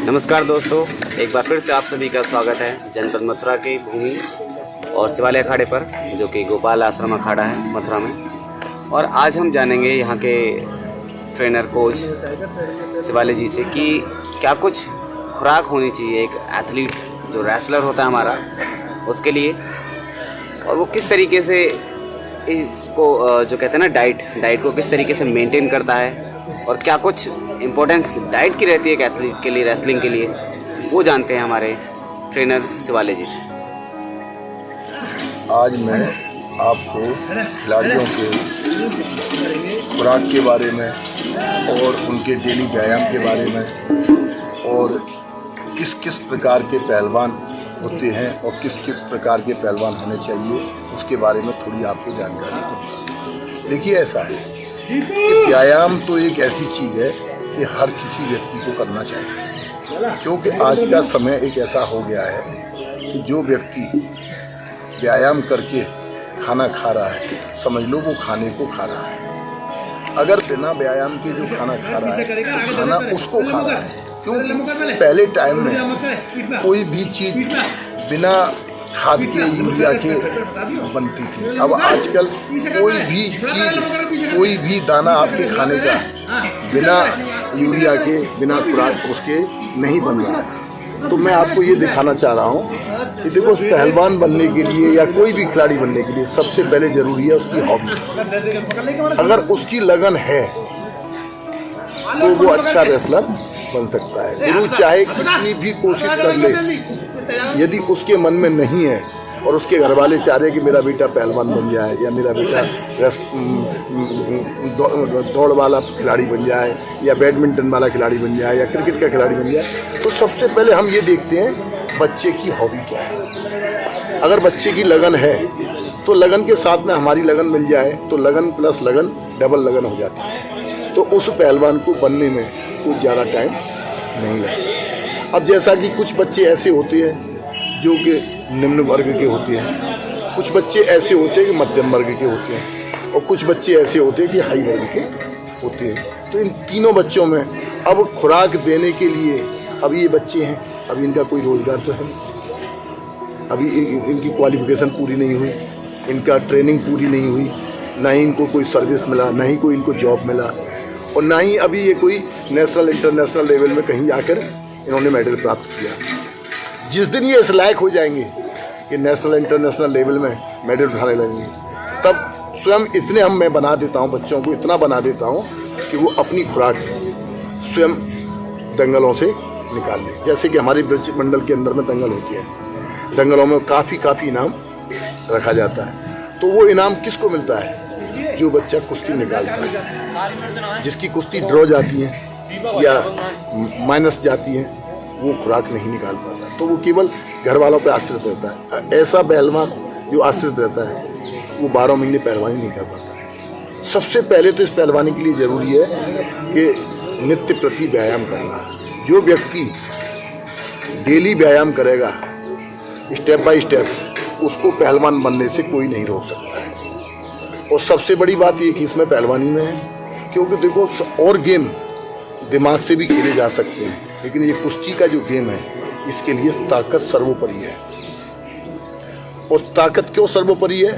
नमस्कार दोस्तों, एक बार फिर से आप सभी का स्वागत है जनपद मथुरा की भूमि और शिवालय अखाड़े पर, जो कि गोपाल आश्रम अखाड़ा है मथुरा में। और आज हम जानेंगे यहाँ के ट्रेनर कोच शिवालय जी से कि क्या कुछ खुराक होनी चाहिए एक एथलीट जो रेसलर होता है हमारा उसके लिए, और वो किस तरीके से इसको जो कहते हैं ना डाइट को किस तरीके से मेंटेन करता है, और क्या कुछ इम्पोर्टेंस डाइट की रहती है एक एथलीट के लिए, रेसलिंग के लिए, वो जानते हैं हमारे ट्रेनर शिवालय जी से। आज मैं आपको खिलाड़ियों के खुराक के बारे में और उनके डेली व्यायाम के बारे में और किस किस प्रकार के पहलवान होते हैं और किस किस प्रकार के पहलवान होने चाहिए उसके बारे में थोड़ी आपको जानकारी दूँगा। देखिए, ऐसा है कि व्यायाम तो एक ऐसी चीज़ है कि हर किसी व्यक्ति को करना चाहिए, क्योंकि आज का समय एक ऐसा हो गया है कि जो व्यक्ति व्यायाम करके खाना खा रहा है, समझ लो वो खाने को खा रहा है। अगर बिना व्यायाम के जो खाना खा रहा है तो खाना उसको खा रहा है, क्योंकि पहले टाइम में कोई भी चीज़ बिना खाद के, यूरिया के बनती थी। अब आजकल कोई भी चीज़, कोई भी दाना आपके खाने का बिना यूरिया के, बिना खुराक उसके नहीं बन रहा है। तो मैं आपको ये दिखाना चाह रहा हूँ कि देखो, पहलवान बनने के लिए या कोई भी खिलाड़ी बनने के लिए सबसे पहले ज़रूरी है उसकी हॉबी। अगर उसकी लगन है तो वो अच्छा रेसलर बन सकता है। गुरु चाहे कितनी भी कोशिश कर ले, यदि उसके मन में नहीं है और उसके घर वाले चाह रहे कि मेरा बेटा पहलवान बन जाए या मेरा बेटा दौड़ वाला खिलाड़ी बन जाए या बैडमिंटन वाला खिलाड़ी बन जाए या क्रिकेट का खिलाड़ी बन जाए, तो सबसे पहले हम ये देखते हैं बच्चे की हॉबी क्या है। अगर बच्चे की लगन है तो लगन के साथ में हमारी लगन मिल जाए तो लगन प्लस लगन डबल लगन हो जाती है। तो उस पहलवान को बनने में कुछ ज़्यादा टाइम नहीं लगता। अब जैसा कि कुछ बच्चे ऐसे होते हैं जो कि निम्न वर्ग के होते हैं, कुछ बच्चे ऐसे होते हैं कि मध्यम वर्ग के होते हैं, और कुछ बच्चे ऐसे होते हैं कि हाई वर्ग के होते हैं। तो इन तीनों बच्चों में अब खुराक देने के लिए, अब ये बच्चे हैं, अब इनका कोई रोज़गार तो है नहीं, अभी इनकी क्वालिफिकेशन पूरी नहीं हुई, इनका ट्रेनिंग पूरी नहीं हुई, ना ही इनको कोई सर्विस मिला, ना ही कोई इनको जॉब मिला, और ना ही अभी ये कोई नेशनल इंटरनेशनल लेवल में कहीं जाकर इन्होंने मेडल प्राप्त किया। जिस दिन ये इस लायक हो जाएंगे कि नेशनल इंटरनेशनल लेवल में मेडल उठाने लगेंगे, तब स्वयं इतने मैं बना देता हूँ, बच्चों को इतना बना देता हूँ कि वो अपनी खुराक स्वयं दंगलों से निकाल लें। जैसे कि हमारे ब्रज मंडल के अंदर में दंगल होती है, दंगलों में काफ़ी इनाम रखा जाता है। तो वो इनाम किसको मिलता है? जो बच्चा कुश्ती निकालता है। जिसकी कुश्ती ड्रॉ जाती है या माइनस जाती है, वो खुराक नहीं निकाल पाता, तो वो केवल घर वालों पर आश्रित रहता है। ऐसा पहलवान जो आश्रित रहता है वो 12 महीने पहलवानी नहीं कर पाता है। सबसे पहले तो इस पहलवानी के लिए ज़रूरी है कि नित्य प्रति व्यायाम करना। जो व्यक्ति डेली व्यायाम करेगा स्टेप बाय स्टेप, उसको पहलवान बनने से कोई नहीं रोक सकता है। और सबसे बड़ी बात ये कि इसमें पहलवानी में है, क्योंकि देखो और गेम दिमाग से भी खेले जा सकते हैं, लेकिन ये कुश्ती का जो गेम है इसके लिए ताकत सर्वोपरि है। और ताकत क्यों सर्वोपरि है?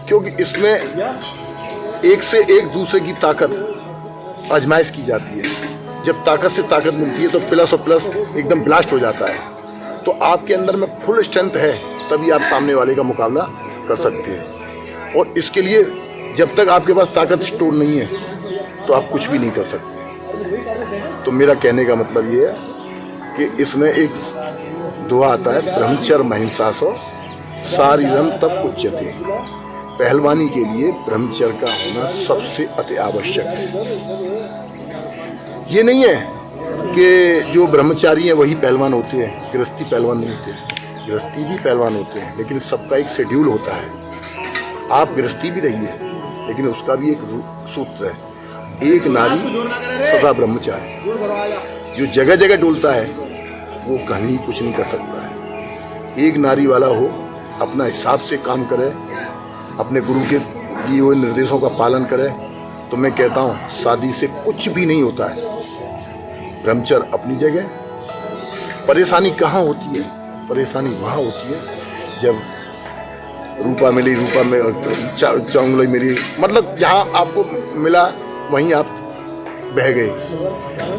क्योंकि इसमें एक से एक दूसरे की ताकत आजमाइश की जाती है। जब ताकत से ताकत मिलती है तो प्लस और प्लस एकदम ब्लास्ट हो जाता है। तो आपके अंदर में फुल स्ट्रेंथ है, तभी आप सामने वाले का मुकाबला कर सकते हैं। और इसके लिए जब तक आपके पास ताकत स्टोर नहीं है तो आप कुछ भी नहीं कर सकते। तो मेरा कहने का मतलब ये है कि इसमें एक दुआ आता है, ब्रह्मचर्य महिंसासो शारीरम तप उच्यते। पहलवानी के लिए ब्रह्मचर्य का होना सबसे अति आवश्यक है। ये नहीं है कि जो ब्रह्मचारी हैं वही पहलवान होते हैं, गृहस्थी पहलवान नहीं होते। गृहस्थी भी पहलवान होते हैं, लेकिन सबका एक शेड्यूल होता है। आप गृहस्थी भी रहिए, लेकिन उसका भी एक सूत्र है, एक नारी सदा ब्रह्मचारी। जो जगह जगह डोलता है वो कहीं कुछ नहीं कर सकता है। एक नारी वाला हो, अपना हिसाब से काम करे, अपने गुरु के दिए हुए निर्देशों का पालन करे, तो मैं कहता हूँ शादी से कुछ भी नहीं होता है। ब्रह्मचर्य अपनी जगह परेशानी कहाँ होती है? परेशानी वहाँ होती है जब रूपा मिली, रूपा में चौंगलोई मिली, मतलब जहाँ आपको मिला वहीं आप बह गए।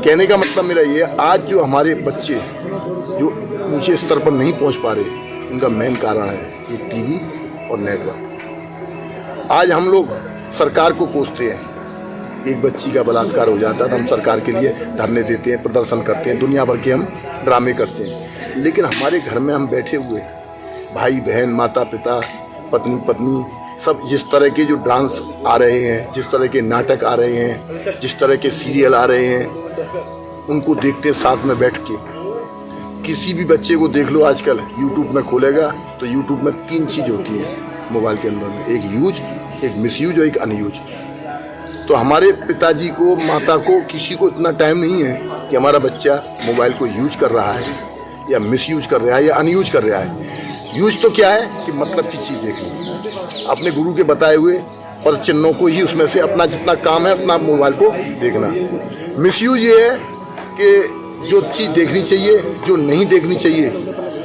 कहने का मतलब मेरा ये, आज जो हमारे बच्चे जो ऊंचे स्तर पर नहीं पहुंच पा रहे, उनका मेन कारण है ये टीवी और नेटवर्क। आज हम लोग सरकार को कोसते हैं, एक बच्ची का बलात्कार हो जाता है तो हम सरकार के लिए धरने देते हैं, प्रदर्शन करते हैं, दुनिया भर के हम ड्रामे करते हैं। लेकिन हमारे घर में हम बैठे हुए भाई बहन, माता पिता, पत्नी पत्नी, सब जिस तरह के जो डांस आ रहे हैं, जिस तरह के नाटक आ रहे हैं, जिस तरह के सीरियल आ रहे हैं, उनको देखते साथ में बैठ के। किसी भी बच्चे को देख लो आजकल यूट्यूब में खोलेगा तो यूट्यूब में 3 चीज़ होती है मोबाइल के अंदर में, एक यूज, एक मिसयूज और एक अनयूज। तो हमारे पिताजी को, माता को, किसी को इतना टाइम नहीं है कि हमारा बच्चा मोबाइल को यूज कर रहा है या मिसयूज कर रहा है या अनयूज कर रहा है। यूज तो क्या है कि मतलब की चीज़ देखनी, अपने गुरु के बताए हुए और चिन्हों को ही उसमें से अपना जितना काम है अपना मोबाइल को देखना। मिसयूज ये है कि जो चीज़ देखनी चाहिए, जो नहीं देखनी चाहिए,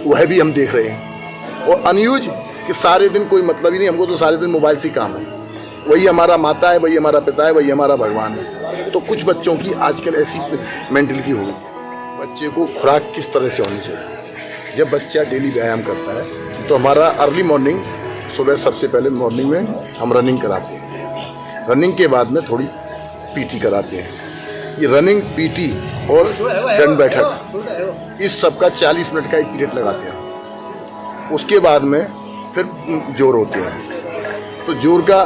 वह भी हम देख रहे हैं। और अनयूज कि सारे दिन कोई मतलब ही नहीं, हमको तो सारे दिन मोबाइल से काम है, वही हमारा माता है, वही हमारा पिता है, वही हमारा भगवान है। तो कुछ बच्चों की आजकल ऐसी मेंटलिटी हो गई। बच्चे को खुराक किस तरह से होनी चाहिए? जब बच्चा डेली व्यायाम करता है तो हमारा अर्ली मॉर्निंग, सुबह सबसे पहले मॉर्निंग में हम रनिंग कराते हैं, रनिंग के बाद में थोड़ी पीटी कराते हैं। ये रनिंग, पीटी और दंड बैठक, इस सब का 40 मिनट का एक पीरियड लगाते हैं। उसके बाद में फिर जोर होते हैं, तो जोर का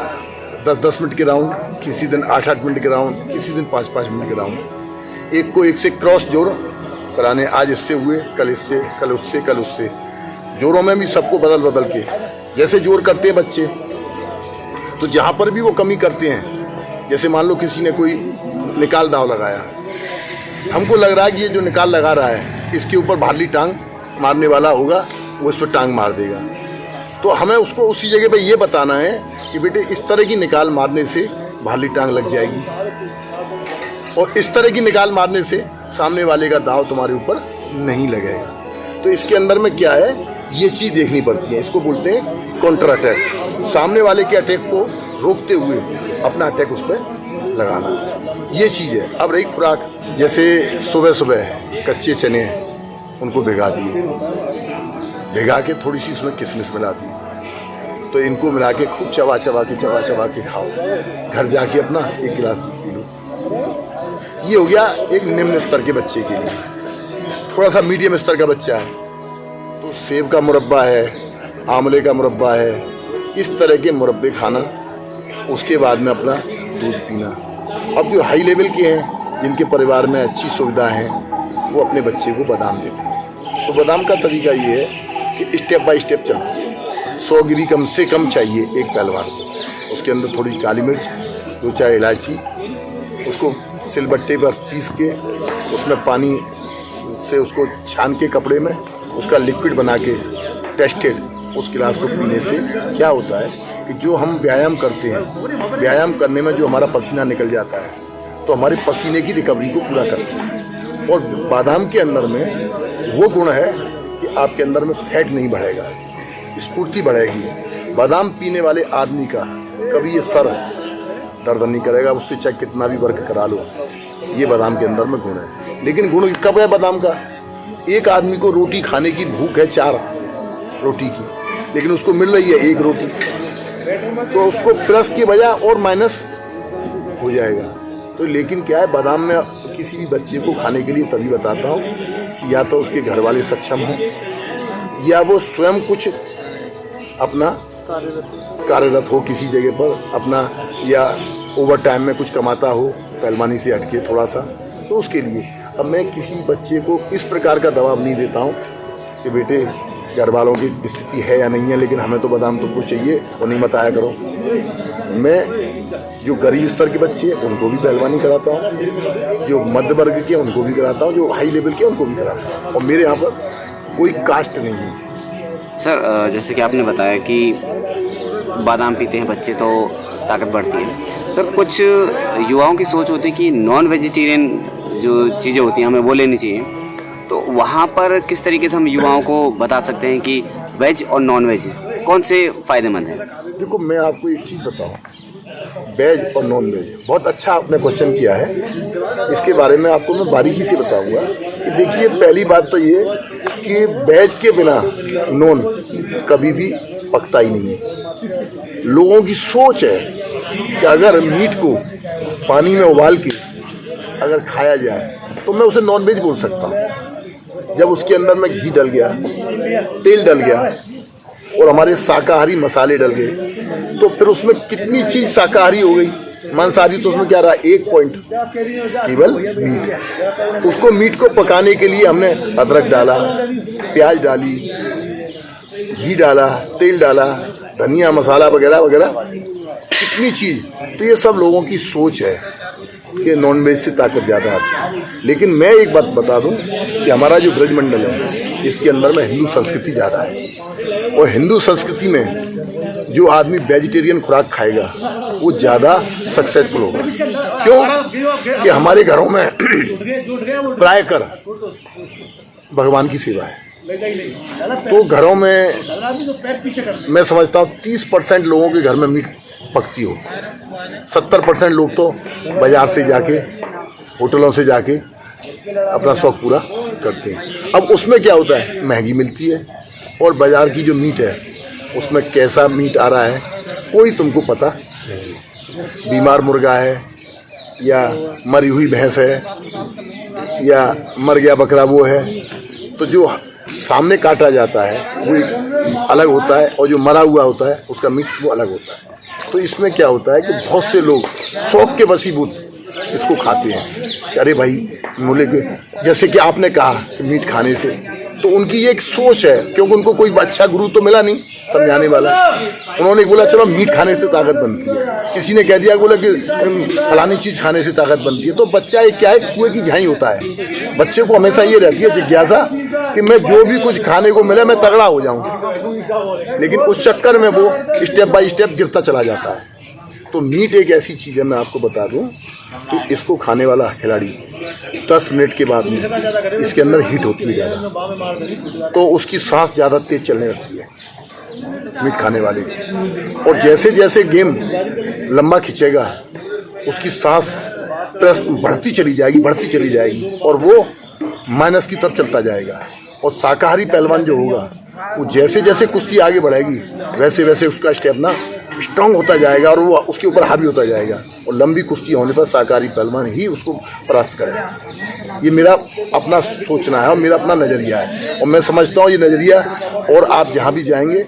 10-10 मिनट के राउंड, किसी दिन 8-8 मिनट के राउंड, किसी दिन 5-5 मिनट के राउंड। एक को एक से क्रॉस जोर कराने, आज इससे हुए, कल इससे, कल उससे, कल उससे। जोरों में भी सबको बदल बदल के जैसे जोर करते हैं बच्चे, तो जहाँ पर भी वो कमी करते हैं, जैसे मान लो किसी ने कोई निकाल दाव लगाया, हमको लग रहा है कि ये जो निकाल लगा रहा है इसके ऊपर भाली टांग मारने वाला होगा, वो इस पर टांग मार देगा। तो हमें उसको उसी जगह पे ये बताना है कि बेटे इस तरह की निकाल मारने से भाली टांग लग जाएगी, और इस तरह की निकाल मारने से सामने वाले का दाव तुम्हारे ऊपर नहीं लगेगा। तो इसके अंदर में क्या है, ये चीज़ देखनी पड़ती है। इसको बोलते हैं काउंटर अटैक, सामने वाले के अटैक को रोकते हुए अपना अटैक उस पर लगाना, ये चीज़ है। अब रही खुराक, जैसे सुबह सुबह कच्चे चने हैं, उनको भिगा दिए, भिगा के थोड़ी सी इसमें किशमिश मिला दी, तो इनको मिला के खूब चबा चबा के खाओ। घर जाके अपना 1 गिलास पी लो। ये हो गया एक निम्न स्तर के बच्चे के लिए। थोड़ा सा मीडियम स्तर का बच्चा है तो सेब का मुरब्बा है, आंवले का मुरब्बा है, इस तरह के मुरब्बे खाना, उसके बाद में अपना दूध पीना। अब जो हाई लेवल के हैं, जिनके परिवार में अच्छी सुविधा है, वो अपने बच्चे को बादाम देते हैं। तो बादाम का तरीका ये है कि स्टेप बाय स्टेप चलती है। 100 गिरी कम से कम चाहिए एक पहलवान को, उसके अंदर थोड़ी काली मिर्च, 2-4 इलायची, उसको सिलबट्टे पर पीस के उसमें पानी से उसको छान के कपड़े में उसका लिक्विड बना के टेस्टेड उस गिलास को पीने से क्या होता है कि जो हम व्यायाम करते हैं, व्यायाम करने में जो हमारा पसीना निकल जाता है, तो हमारे पसीने की रिकवरी को पूरा करते हैं। और बादाम के अंदर में वो गुण है कि आपके अंदर में फैट नहीं बढ़ेगा, स्फूर्ति बढ़ेगी। बादाम पीने वाले आदमी का कभी ये सर दर्द नहीं करेगा, उससे चाहे कितना भी वर्क करा लो। ये बादाम के अंदर में गुण है। लेकिन गुण कब है बादाम का? एक आदमी को रोटी खाने की भूख है 4 रोटी की, लेकिन उसको मिल रही है 1 रोटी, तो उसको प्लस की बजाय और माइनस हो जाएगा। तो लेकिन क्या है, बादाम में किसी भी बच्चे को खाने के लिए तभी बताता हूँ कि या तो उसके घर वाले सक्षम हों, या वो स्वयं कुछ अपना कार्यरत हो किसी जगह पर अपना, या ओवर टाइम में कुछ कमाता हो पहलवानी से हटके थोड़ा सा, तो उसके लिए। अब मैं किसी बच्चे को इस प्रकार का दबाव नहीं देता हूँ कि बेटे घर वालों की स्थिति है या नहीं है, लेकिन हमें तो बादाम तुमको चाहिए और नहीं बताया करो। मैं जो गरीब स्तर के बच्चे हैं उनको भी पहलवानी कराता हूँ, जो मध्य वर्ग के उनको भी कराता हूँ, जो हाई लेवल के उनको भी कराता हूँ, और मेरे यहाँ पर कोई कास्ट नहीं है। सर जैसे कि आपने बताया कि बादाम पीते हैं बच्चे तो ताकत बढ़ती है, सर कुछ युवाओं की सोच होती है कि नॉन वेजिटेरियन जो चीज़ें होती हैं हमें वो लेनी चाहिए, तो वहाँ पर किस तरीके से हम युवाओं को बता सकते हैं कि वेज और नॉन वेज कौन से फ़ायदेमंद हैं? देखो, मैं आपको एक चीज़ बताऊँ, वेज और नॉन वेज, बहुत अच्छा आपने क्वेश्चन किया है। इसके बारे में आपको मैं बारीकी से बताऊंगा कि देखिए, पहली बात तो ये कि वेज के बिना नॉन कभी भी पकता ही नहीं है। लोगों की सोच है कि अगर मीट को पानी में उबाल के अगर खाया जाए तो मैं उसे नॉन वेज बोल सकता हूँ। जब उसके अंदर में घी डल गया, तेल डल गया और हमारे शाकाहारी मसाले डल गए, तो फिर उसमें कितनी चीज़ शाकाहारी हो गई, मांसाहारी। तो उसमें क्या रहा, एक पॉइंट केवल मीट। उसको मीट को पकाने के लिए हमने अदरक डाला, प्याज डाली, घी डाला, तेल डाला, धनिया मसाला वगैरह वगैरह, कितनी चीज़। तो ये सब लोगों की सोच है कि नॉनवेज से ताकत ज़्यादा आती है। लेकिन मैं एक बात बता दूं कि हमारा जो ब्रजमंडल है, इसके अंदर में हिंदू संस्कृति ज़्यादा है। और हिंदू संस्कृति में जो आदमी वेजिटेरियन खुराक खाएगा वो ज़्यादा सक्सेसफुल होगा। क्यों कि हमारे घरों में प्राय कर भगवान की सेवा है। तो घरों में मैं समझता हूँ 30% लोगों के घर में मीट पकती हो, 70% लोग तो बाजार से जाके, होटलों से जाके अपना शौक पूरा करते हैं। अब उसमें क्या होता है, महंगी मिलती है, और बाजार की जो मीट है उसमें कैसा मीट आ रहा है कोई तुमको पता नहीं। बीमार मुर्गा है या मरी हुई भैंस है या मर गया बकरा वो है, तो जो सामने काटा जाता है वो अलग होता है और जो मरा हुआ होता है उसका मीट वो अलग होता है। तो इसमें क्या होता है कि बहुत से लोग शौक के वशीभूत इसको खाते हैं। अरे भाई, मूल्य के जैसे कि आपने कहा कि मीट खाने से, तो उनकी एक सोच है, क्योंकि उनको कोई अच्छा गुरु तो मिला नहीं समझाने वाला। उन्होंने बोला चलो मीट खाने से ताकत बनती है, किसी ने कह दिया बोला कि फलानी चीज़ खाने से ताकत बनती है। तो बच्चा एक क्या है, कुएं की झाई होता है। बच्चे को हमेशा ये रहती है जिज्ञासा कि मैं जो भी कुछ खाने को मिले मैं तगड़ा हो जाऊँ, लेकिन उस चक्कर में वो स्टेप बाय स्टेप गिरता चला जाता है। तो मीट एक ऐसी चीज़ है, मैं आपको बता दूँ कि इसको खाने वाला खिलाड़ी 10 मिनट के बाद में इसके अंदर हीट होती है ज़्यादा, तो उसकी सांस ज़्यादा तेज चलने लगती है मीट खाने वाले की। और जैसे जैसे गेम लंबा खिंचेगा उसकी सांस प्रेस बढ़ती चली जाएगी और वो माइनस की तरफ चलता जाएगा। और शाकाहारी पहलवान जो होगा वो जैसे जैसे कुश्ती आगे बढ़ेगी वैसे वैसे उसका स्टेमिना स्ट्रांग होता जाएगा और वो उसके ऊपर हावी होता जाएगा, और लंबी कुश्ती होने पर शाकाहारी पहलवान ही उसको परास्त करेगा। ये मेरा अपना सोचना है और मेरा अपना नज़रिया है, और मैं समझता हूँ ये नज़रिया, और आप जहाँ भी जाएंगे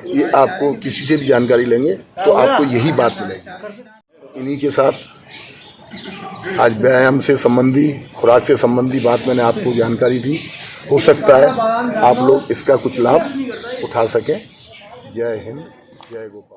ये आपको किसी से भी जानकारी लेंगे तो आपको यही बात मिलेगी। इन्हीं के साथ आज व्यायाम से संबंधी, खुराक से संबंधी बात मैंने आपको जानकारी दी। हो सकता है आप लोग इसका कुछ लाभ उठा सकें। जय हिंद, जय गोपाल।